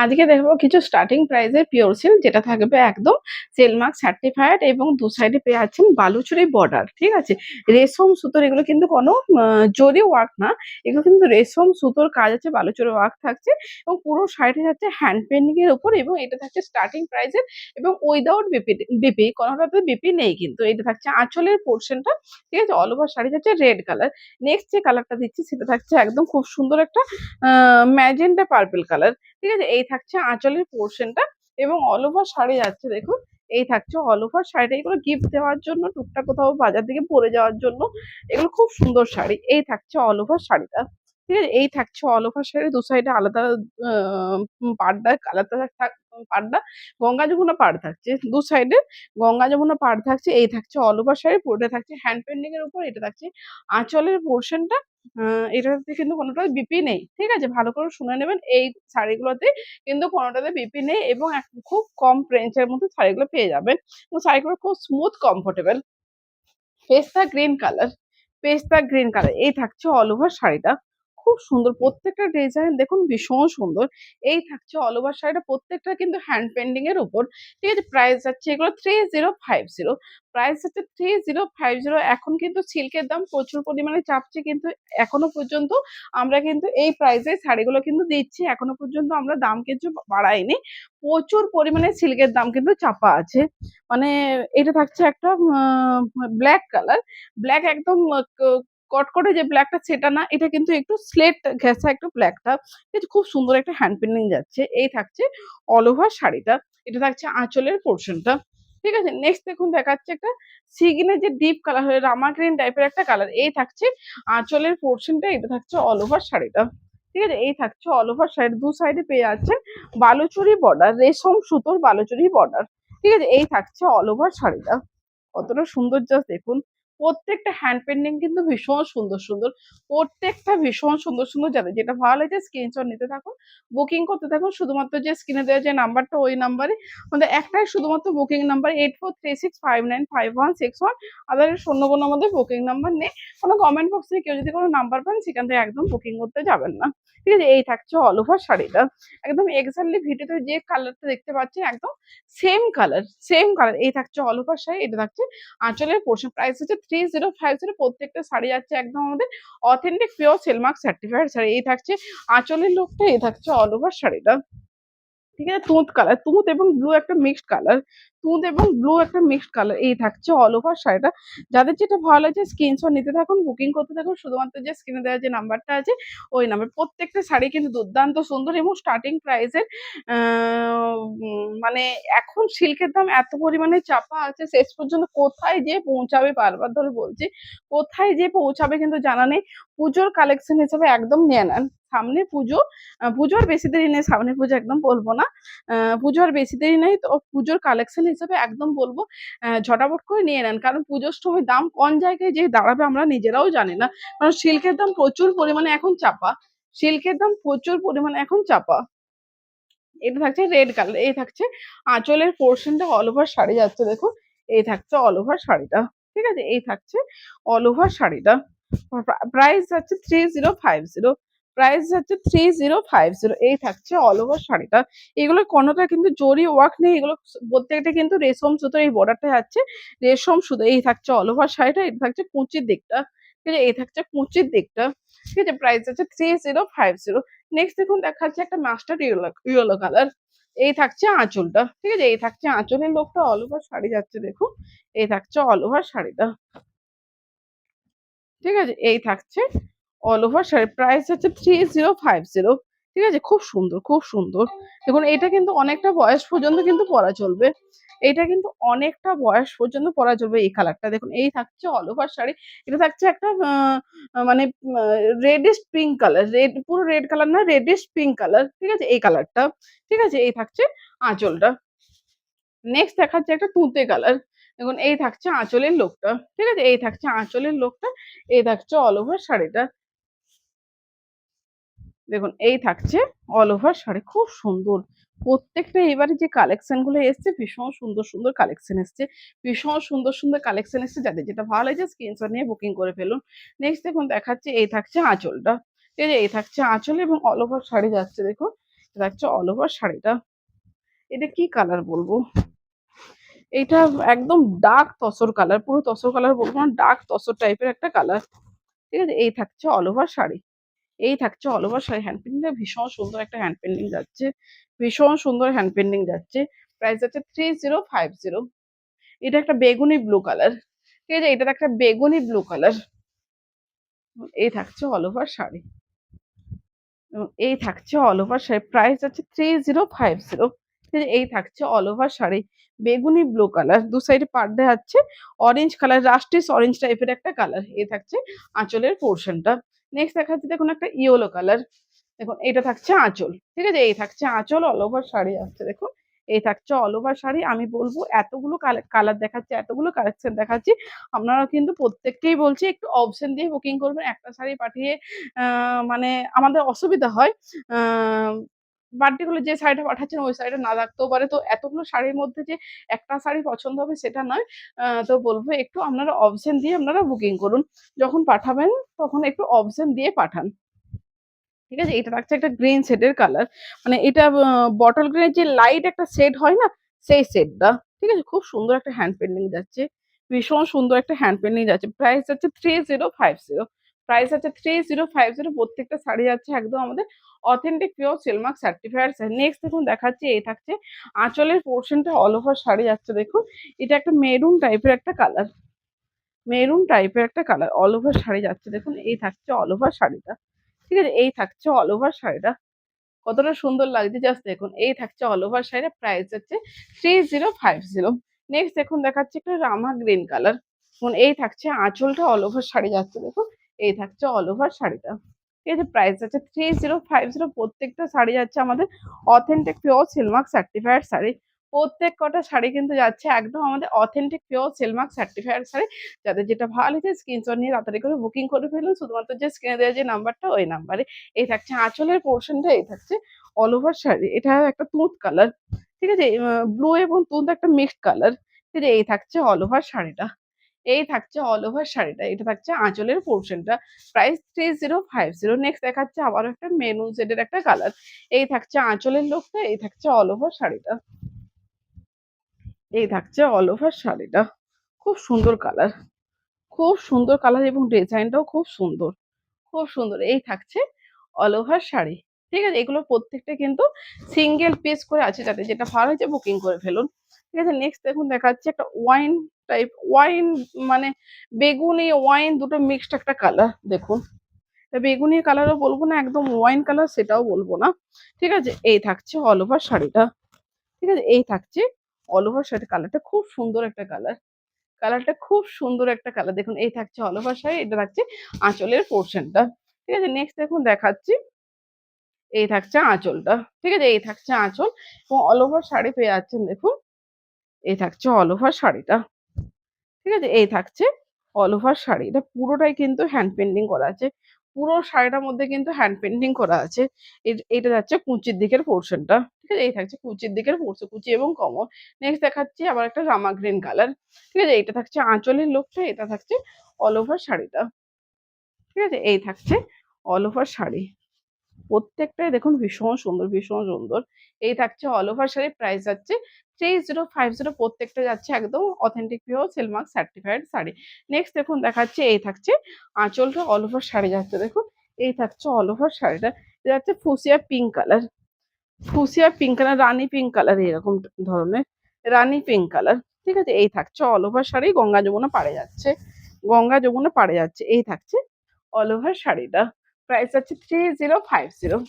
আজকে দেখবো কিছু স্টার্টিং প্রাইসের পিওর সিল্ক, যেটা থাকবে একদম সেল মার্ক সার্টিফাইড এবং দু সাইডে পেয়ে যাচ্ছেন বালুচুরি বর্ডার। ঠিক আছে, রেশম সুতোর, এগুলো কিন্তু কোনো জরি ওয়ার্ক না, এগুলো কিন্তু রেশম সুতোর কাজ আছে, বালুচুরি ওয়ার্ক থাকছে এবং পুরো শাড়িটা যাচ্ছে হ্যান্ড পেন্টিং এর উপর, এবং এটা থাকছে স্টার্টিং প্রাইসের এবং উইদাউট বিপি। বিপি কোনোটাতে বিপি নেই, কিন্তু এটা থাকছে আঁচলের পোর্শনটা। ঠিক আছে, অল ওভার শাড়ি যাচ্ছে রেড কালার। নেক্সট যে কালারটা দিচ্ছি সেটা থাকছে একদম খুব সুন্দর একটা ম্যাজেন্টা পার্পল কালার। ঠিক আছে, এই থাকছে আঁচলের পোর্শনটা এবং অল ওভার শাড়ি যাচ্ছে দেখুন। এই থাকছে অল ওভার শাড়িটা, এগুলো গিফট দেওয়ার জন্য, টুকটাক কোথাও বাজার থেকে পরে যাওয়ার জন্য, এগুলো খুব সুন্দর শাড়ি। এই থাকছে অল ওভার শাড়িটা। ঠিক আছে, এই থাকছে অল ওভার শাড়ি, দু সাইডে আলাদা পাড়টা আলাদা পাড়টা গঙ্গা যমুনা পাড় থাকছে, দু সাইডে গঙ্গা যমুনা পাড় থাকছে। এই থাকছে অল ওভার শাড়ি, পুরোটা থাকছে হ্যান্ড পেন্টিং এর উপর। এটা থাকছে আঁচলের পোর্শনটা। এটাতে কিন্তু কোনোটা বিপি নেই। ঠিক আছে, ভালো করে শুনে নেবেন, এই শাড়িগুলোতে কিন্তু কোনোটাতে বিপি নেই এবং খুব কম রেঞ্জের মধ্যে শাড়িগুলো পেয়ে যাবেন এবং শাড়িগুলো খুব স্মুথ কমফোর্টেবল। পেস্তা গ্রিন কালার, পেস্তা গ্রিন কালার, এই থাকছে অল ওভার শাড়িটা। খুব সুন্দর, প্রত্যেকটা ডিজাইন দেখুন ভীষণ সুন্দর। এই থাকছে অল ওভার শাড়িটা, প্রত্যেকটা কিন্তু হ্যান্ড পেন্টিং এর উপর। ঠিক আছে, প্রাইস যাচ্ছে এগুলো 3050। প্রাইস হচ্ছে 3050। এখন কিন্তু সিল্কের দাম প্রচুর পরিমাণে চাপছে, কিন্তু এখনো পর্যন্ত আমরা কিন্তু এই প্রাইসে শাড়িগুলো কিন্তু দিচ্ছি, এখনো পর্যন্ত আমরা দাম কিছু বাড়াইনি। প্রচুর পরিমাণে সিল্কের দাম কিন্তু চাপা আছে। মানে এটা থাকছে একটা ব্ল্যাক কালার, ব্ল্যাক একদম কটকটে যে ব্ল্যাকটা সেটা না, এটা কিন্তু একটু স্লেট ঘেঁষা একটু ব্ল্যাকটা। এটা খুব সুন্দর একটা হ্যান্ড পেন্টিং যাচ্ছে। এই থাকছে অল ওভার শাড়িটা, এটা থাকছে আঁচলের পোর্শনটা। ঠিক আছে, নেক্সট দেখুন দেখাচ্ছে একটা সিগিনের যে ডিপ কালার হয়ে রামা গ্রিন টাইপের একটা কালার। এই থাকছে আঁচলের পোর্শনটা, এটা থাকছে অল ওভার শাড়িটা। ঠিক আছে, এই থাকছে অল ওভার শাড়ি, দু সাইডে পেয়ে যাচ্ছে বালুচুরি বর্ডার, রেশম সুতোর বালুচুরি বর্ডার। ঠিক আছে, এই থাকছে অল ওভার শাড়িটা। কতটা সুন্দর জাস্ট দেখুন, প্রত্যেকটা হ্যান্ড পেন্টিং কিন্তু ভীষণ সুন্দর সুন্দর, প্রত্যেকটা ভীষণ সুন্দর সুন্দর। যাবে যেটা ভালো লাগে স্ক্রিনশট নিতে থাকুন, বুকিং করতে থাকুন। শুধুমাত্র যে স্ক্রিনে দেওয়া যে নাম্বারটা, ওই নাম্বারে আমাদের একটাই শুধুমাত্র বুকিং নাম্বার 8436595161। আদারের অন্য কোনো আমাদের বুকিং নাম্বার নেই। কোনো কমেন্ট বক্সে কেউ যদি কোনো নাম্বার পান, সেখান থেকে একদম বুকিং করতে যাবেন না। ঠিক আছে, এই থাকছে অল ওভার শাড়িটা, একদম এক্স্যাক্টলি ভিডিওতে যে কালারটা দেখতে পাচ্ছেন একদম সেম কালার, সেম কালার। এই থাকছে অল ওভার শাড়ি, এটা থাকছে আঁচলের পোর্শন। প্রাইস হচ্ছে 3050। প্রত্যেকটা শাড়ি যাচ্ছে একদম আমাদের অথেন্টিক পিওর সেলমার্ক সার্টিফাইড শাড়ি। এই থাকছে আঁচলের লুকটা, এই থাকছে অল ওভার শাড়িটা। ঠিক আছে, তুঁত কালার, তুঁত এবং ব্লু একটা মিক্সড কালার, তুঁত এবং ব্লু একটা মিক্সড কালার। এই থাকছে অল ওভার শাড়িটা। যাদের যেটা ভালো লাগছে স্ক্রিনশট নিতে থাকুন, বুকিং করতে থাকুন। শুধুমাত্র যে স্ক্রিনে দেওয়া যে নাম্বারটা আছে, ওই নাম্বার। প্রত্যেকটা শাড়ি কিন্তু দুর্দান্ত সুন্দর এবং স্টার্টিং প্রাইসের। মানে এখন সিল্কের দাম এত পরিমাণে চাপা আছে, শেষ পর্যন্ত কোথায় যে পৌঁছাবে, বারবার ধরে বলছি, কোথায় যে পৌঁছাবে কিন্তু জানা নেই। পুজোর কালেকশন হিসেবে একদম নিয়ে নেন, সামনে পুজো, পুজোর বেশি দেরি নেই, সামনে পুজো একদম বলবো না, পুজোর বেশি দেরি নেই, তো পুজোর কালেকশন হিসেবে একদম বলবো ঝটাপট করে নিয়ে নেন, কারণ পুজোর সময় দাম কোন জায়গায় যে দাঁড়াবে আমরা নিজেরাও জানি না, কারণ সিল্কের দাম প্রচুর পরিমাণে এখন চাপা, সিল্কের দাম প্রচুর পরিমাণে এখন চাপা। এটা থাকছে রেড কালার, এই থাকছে আঁচলের পোর্শনটা, অল ওভার শাড়ি যাচ্ছে দেখুন। এই থাকছে অল ওভার শাড়িটা। ঠিক আছে, এই থাকছে অল ওভার শাড়িটা। প্রাইস যাচ্ছে 3050। প্রাইস যাচ্ছে 3050। এই থাকছে অল ওভার শাড়িটা। এগুলো কোনোটা কিন্তু জরি ওয়ার্ক নেই, এগুলো প্রত্যেকটা কিন্তু রেশম সুতো, এই বর্ডারটা যাচ্ছে রেশম সুতো। এই থাকছে অল ওভার শাড়িটা, এটা থাকছে কুচির দিকটা। ঠিক আছে, এই থাকছে কুচির দিকটা। ঠিক আছে, প্রাইস আছে 3050। নেক্সট দেখুন দেখাচ্ছে একটা মাস্টার্ড ইয়েলো কালার। এই থাকছে আঁচলটা। ঠিক আছে, এই থাকছে আঁচলের লোকটা, অল ওভার শাড়ি যাচ্ছে দেখুন। এই থাকছে অল ওভার শাড়িটা। ঠিক আছে, এই থাকছে অল ওভার শাড়ি। প্রাইস হচ্ছে 3050। ঠিক আছে, খুব সুন্দর, খুব সুন্দর। দেখুন এটা কিন্তু অনেকটা বয়স পর্যন্ত কিন্তু পরা চলবে, এটা কিন্তু অনেকটা বয়স পর্যন্ত পরা চলবে। এই কালারটা দেখুন, এই থাকছে অল ওভার শাড়ি। এটা থাকছে একটা মানে রেডিশ পিঙ্ক কালার, রেড, পুরো রেড কালার না, রেডিশ পিঙ্ক কালার। ঠিক আছে, এই কালারটা। ঠিক আছে, এই থাকছে আঁচলটা। নেক্সট দেখাচ্ছে একটা তুঁতে কালার। দেখুন এই থাকছে আঁচলের লোকটা। ঠিক আছে, এই থাকছে আঁচলের লোকটা। এই থাকছে অল ওভার শাড়িটা। দেখুন এই থাকছে অল ওভার শাড়ি, খুব সুন্দর। প্রত্যেকটা এবারে যে কালেকশন গুলো এসছে, ভীষণ সুন্দর সুন্দর কালেকশন এসছে, ভীষণ সুন্দর সুন্দর কালেকশন এসছে। যাদের যেটা ভালো লাগছে স্ক্রিনশট নিয়ে বুকিং করে ফেলুন। নেক্সট দেখুন দেখাচ্ছে, এই থাকছে আঁচলটা। ঠিক আছে, এই থাকছে আঁচল এবং অল ওভার শাড়ি যাচ্ছে দেখুন। থাকছে অল ওভার শাড়িটা। এটা কি কালার বলবো, এটা একদম ডার্ক তসর কালার, পুরো তসর কালার বলবো না, ডার্ক তসর টাইপের একটা কালার। ঠিক আছে, এই থাকছে অল ওভার শাড়ি। এই থাকছে অল ওভার শাড়ি। হ্যান্ড পেইন্টিংটা ভীষণ সুন্দর একটা হ্যান্ড পেইন্টিং যাচ্ছে, ভীষণ সুন্দর হ্যান্ড পেইন্টিং যাচ্ছে। প্রাইস যাচ্ছে 3050। এটা একটা বেগুনি ব্লু কালার। ঠিক আছে, এটা একটা বেগুনি ব্লু কালার। এই থাকছে অল ওভার শাড়ি এবং এই থাকছে অল ওভার শাড়ি। প্রাইস আছে 3050। ঠিক আছে, এই থাকছে অল ওভার শাড়ি, বেগুনি ব্লু কালার, দু সাইডে পাড় আছে অরেঞ্জ কালার, রাস্টিস অরেঞ্জ টাইপের একটা কালার। এই থাকছে আঁচলের পোর্শনটা। নেক্সট দেখাচ্ছি দেখুন একটা ইয়েলো কালার। দেখুন এটা থাকছে আঁচল। ঠিক আছে, এই থাকছে আঁচল, অল ওভার শাড়ি আসছে দেখুন। এই থাকছে অল ওভার শাড়ি। আমি বলবো এতগুলো কালার দেখাচ্ছি, এতগুলো কালেকশন দেখাচ্ছি, আপনারা কিন্তু প্রত্যেককেই বলছি একটু অপশন দিয়ে বুকিং করবেন। একটা শাড়ি পাঠিয়ে মানে আমাদের অসুবিধা হয়। পার্টিকুলার যে শাড়িটা পাঠাচ্ছেন ওই শাড়িটা না থাকতেও পারে। তো এতগুলো শাড়ির মধ্যে যে একটা শাড়ি পছন্দ হবে সেটা নয়। তো বলবো একটু আপনারা অপশন দিয়ে আপনারা বুকিং করুন। যখন পাঠাবেন তখন একটু অপশন দিয়ে পাঠান। ঠিক আছে, এটা থাকছে একটা গ্রিন শেডের কালার, মানে এটা বটল গ্রিনের যে লাইট একটা শেড হয় না, সেই শেডটা। ঠিক আছে, খুব সুন্দর একটা হ্যান্ড পেইন্টিং যাচ্ছে, ভীষণ সুন্দর একটা হ্যান্ড পেইন্টিং যাচ্ছে। প্রাইস যাচ্ছে 3050। প্রাইস আছে 3050। প্রত্যেকটা শাড়ি যাচ্ছে একদম আমাদের authentic pure Silk Mark certified sari. Next দেখুন দেখাচ্ছি, এই থাকছে আঁচলের পোর্শনটা অল ওভার শাড়ি যাচ্ছে দেখুন। এটা একটা মেরুন টাইপের একটা কালার, মেরুন টাইপের একটা কালার অল ওভার শাড়ি যাচ্ছে দেখুন। এই থাকছে অল ওভার শাড়িটা। ঠিক আছে, এই থাকছে অল ওভার শাড়িটা, কতটা সুন্দর লাগছে জাস্ট দেখুন। এই থাকছে অল ওভার শাড়ির প্রাইস হচ্ছে 3050। নেক্সট দেখুন দেখাচ্ছে একটা রামা গ্রিন কালার। দেখুন এই থাকছে আঁচলটা অল ওভার শাড়ি যাচ্ছে দেখুন। এই থাকছে অল ওভার শাড়িটা। ঠিক আছে, প্রাইস আছে 3050। প্রত্যেকটা শাড়ি যাচ্ছে আমাদের authentic pure Silk Mark certified sari. প্রত্যেক কটা শাড়ি কিন্তু যাচ্ছে একদম আমাদের authentic pure Silk Mark certified sari. যাদের যেটা ভালো লাগছে স্ক্রিনশট নিয়ে তাড়াতাড়ি করে বুকিং করে ফেলুন, শুধুমাত্র যে স্ক্রিনে দেওয়া যে নাম্বারটা ওই নাম্বারে। এই থাকছে আঁচলের পোর্শনটা, এই থাকছে অল ওভার শাড়ি। এটা একটা তুঁত কালার। ঠিক আছে, ব্লু এবং তুঁত একটা মিক্সড কালার। ঠিক আছে, এই থাকছে অল ওভার শাড়িটা। এই থাকছে অল ওভার শাড়িটা। এটা থাকছে আঁচলের পোর্শনটা। প্রাইস 3050। নেক্সট দেখাচ্ছে আবারও একটা মেরুন শেডের একটা কালার। এই থাকছে আঁচলের লুকটা, এই থাকছে অল ওভার শাড়িটা। এই থাকছে অল ওভার শাড়িটা, খুব সুন্দর কালার, খুব সুন্দর কালার এবং ডিজাইনটাও খুব সুন্দর, খুব সুন্দর। এই থাকছে অল ওভার শাড়ি। ঠিক আছে, এগুলো প্রত্যেকটা কিন্তু সিঙ্গেল পিস করে আছে, যাতে যেটা ভালো হয়েছে বুকিং করে ফেলুন। ঠিক আছে, নেক্সট দেখুন দেখাচ্ছে একটা ওয়াইন টাইপ, ওয়াইন মানে বেগুনি ওয়াইন দুটো মিক্সড একটা কালার দেখুন। বেগুনির কালারও বলবো না, একদম ওয়াইন কালার সেটাও বলবো না। ঠিক আছে, এই থাকছে অল ওভার শাড়িটা। ঠিক আছে, এই থাকছে অল ওভার শাড়ি। কালারটা খুব সুন্দর একটা কালার, কালারটা খুব সুন্দর একটা কালার দেখুন। এই থাকছে অল ওভার শাড়ি, এটা থাকছে আঁচলের পোর্শনটা। ঠিক আছে, নেক্সট দেখুন দেখাচ্ছি, এই থাকছে আঁচলটা। ঠিক আছে, এই থাকছে আঁচল এবং অল ওভার শাড়ি পেয়ে যাচ্ছেন দেখুন। এই থাকছে অল ওভার শাড়িটা। ঠিক আছে, এই থাকছে অল ওভার শাড়ি। এটা পুরোটাই কিন্তু হ্যান্ড পেইন্টিং করা আছে, পুরো শাড়িটার মধ্যে কিন্তু হ্যান্ড পেইন্টিং করা আছে। এটা যাচ্ছে কুচির দিকের পোর্শনটা। ঠিক আছে, এই থাকছে কুচির দিকের পোর্শন, কুচি এবং কমর। নেক্সট দেখাচ্ছি আবার একটা রামা গ্রিন কালার। ঠিক আছে, এটা থাকছে আঁচলের লুকটা, এটা থাকছে অল ওভার শাড়িটা। ঠিক আছে, এই থাকছে অল ওভার শাড়ি। প্রত্যেকটাই দেখুন ভীষণ সুন্দর, ভীষণ সুন্দর। এই থাকছে অল ওভার শাড়ির প্রাইস যাচ্ছে 3050। প্রত্যেকটা যাচ্ছে একদম authentic pure Silk Mark certified sari. Next দেখুন দেখাচ্ছে, এই থাকছে আঁচলটা অল ওভার শাড়ি যাচ্ছে দেখুন। এই থাকছে অল ওভার শাড়িটা। এটা যাচ্ছে fuchsia pink colour, fuchsia pink colour, রানী পিঙ্ক কালার এরকম ধরনের, রানী পিঙ্ক কালার। ঠিক আছে, এই থাকছে অল ওভার শাড়ি, গঙ্গা যমুনা পাড়ে যাচ্ছে, গঙ্গা যমুনা পাড়ে যাচ্ছে। এই থাকছে অল ওভার শাড়িটা। প্রাইস আছে 3050।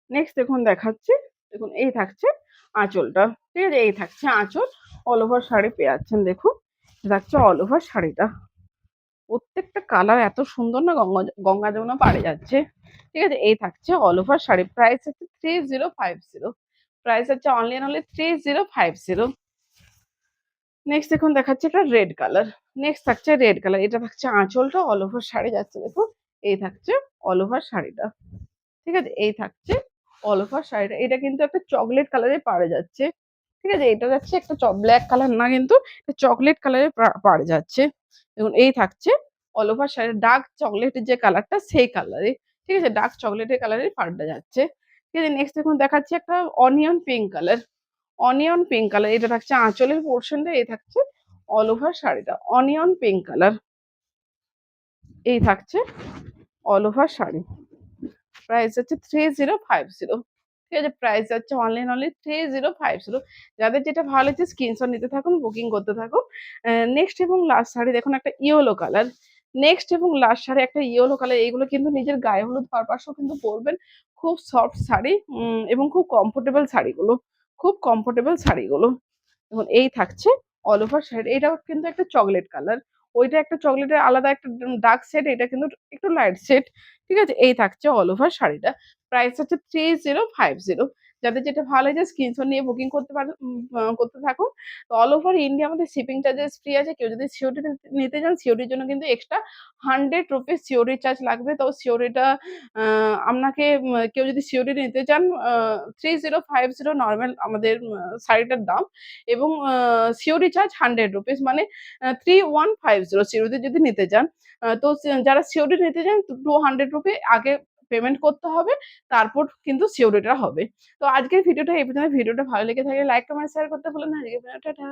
নেক্সট দেখুন দেখাচ্ছি, দেখুন এই থাকছে আঁচলটা। ঠিক আছে, এই থাকছে আঁচল, অল ওভার শাড়ি পেয়ে যাচ্ছেন দেখুন। এটা থাকছে অল ওভার শাড়িটা। প্রত্যেকটা কালার এত সুন্দর না, গঙ্গা গঙ্গা যমুনা পাড়ে যাচ্ছে। ঠিক আছে, এই থাকছে অল ওভার শাড়ি। প্রাইস হচ্ছে 3050। প্রাইস হচ্ছে অনলি অনলি 3050। নেক্সট দেখুন দেখাচ্ছে একটা রেড কালার। নেক্সট থাকছে রেড কালার। এটা থাকছে আঁচলটা, অল ওভার শাড়ি যাচ্ছে দেখুন। এই থাকছে অল ওভার শাড়িটা। ঠিক আছে, এই থাকছে অল ওভার শাড়িটা। এটা কিন্তু একটা চকলেট কালারে পাড়ে যাচ্ছে। ঠিক আছে, এটা যাচ্ছে একটা ব্ল্যাক কালার না, কিন্তু চকলেট কালারে পাড়ে যাচ্ছে। দেখুন এই থাকছে অল ওভার শাড়ি, ডার্ক চকলেটের যে কালারটা সেই কালারে। ঠিক আছে, ডার্ক চকলেটের কালারে পাড়টা যাচ্ছে। ঠিক আছে, নেক্সট দেখুন দেখাচ্ছি একটা onion pink colour. Onion pink colour, এটা থাকছে আঁচলের পোর্শনটা, এই থাকছে অল ওভার শাড়িটা অনিয়ন পিঙ্ক কালার, এই থাকছে অল ওভার শাড়ি। প্রাইস হচ্ছে 3050। ঠিক আছে, প্রাইস যাচ্ছে অনলি 3050। যাদের যেটা ভালো লাগছে স্ক্রিনশট নিতে থাকুন, বুকিং করতে থাকুন। নেক্সট এবং লাস্ট শাড়ি দেখুন একটা ইয়েলো কালার। নেক্সট এবং লাস্ট শাড়ি একটা ইয়েলো কালার, এইগুলো কিন্তু নিজের গায়ে হলুদ পারপাসও কিন্তু পরবেন। খুব সফট শাড়ি এবং খুব কমফোর্টেবল শাড়িগুলো, খুব কমফোর্টেবল শাড়িগুলো। দেখুন এই থাকছে অল ওভার শাড়ি, এটাও কিন্তু একটা চকলেট কালার, ওইটা একটা চকলেটের আলাদা একটা ডার্ক শেড, এটা কিন্তু একটু লাইট শেড। ঠিক আছে, এই থাকছে অল ওভার শাড়িটা। প্রাইস হচ্ছে 3050। যাদের যেটা ভালো লাগে স্ক্রিনশট নিয়ে বুকিং করতে পারেন, করতে থাকুন। তো অল ওভার ইন্ডিয়া আমাদের শিপিং চার্জেস ফ্রি আছে। কেউ যদি সিওরি নিতে চান, সিওরির জন্য কিন্তু এক্সট্রা 100 রুপিস সিওরি চার্জ লাগবে। তো সিওরিটা আপনাকে কেউ যদি সিওরি নিতে চান 3050 নরমাল আমাদের শাড়িটার দাম, এবং সিওরি চার্জ 100 রুপিস, মানে 3150 সিওরিতে যদি নিতে চান। তো যারা সিওরি নিতে চান 200 রুপি আগে পেমেন্ট করতে হবে, তারপর কিন্তু সিওরিটা হবে। তো আজকের ভিডিওটা এই পর্যন্ত। ভিডিওটা ভালো লেগে থাকলে লাইক, কমেন্ট, শেয়ার করতে ভুলবেন না। আজকের ভিডিও টাটা।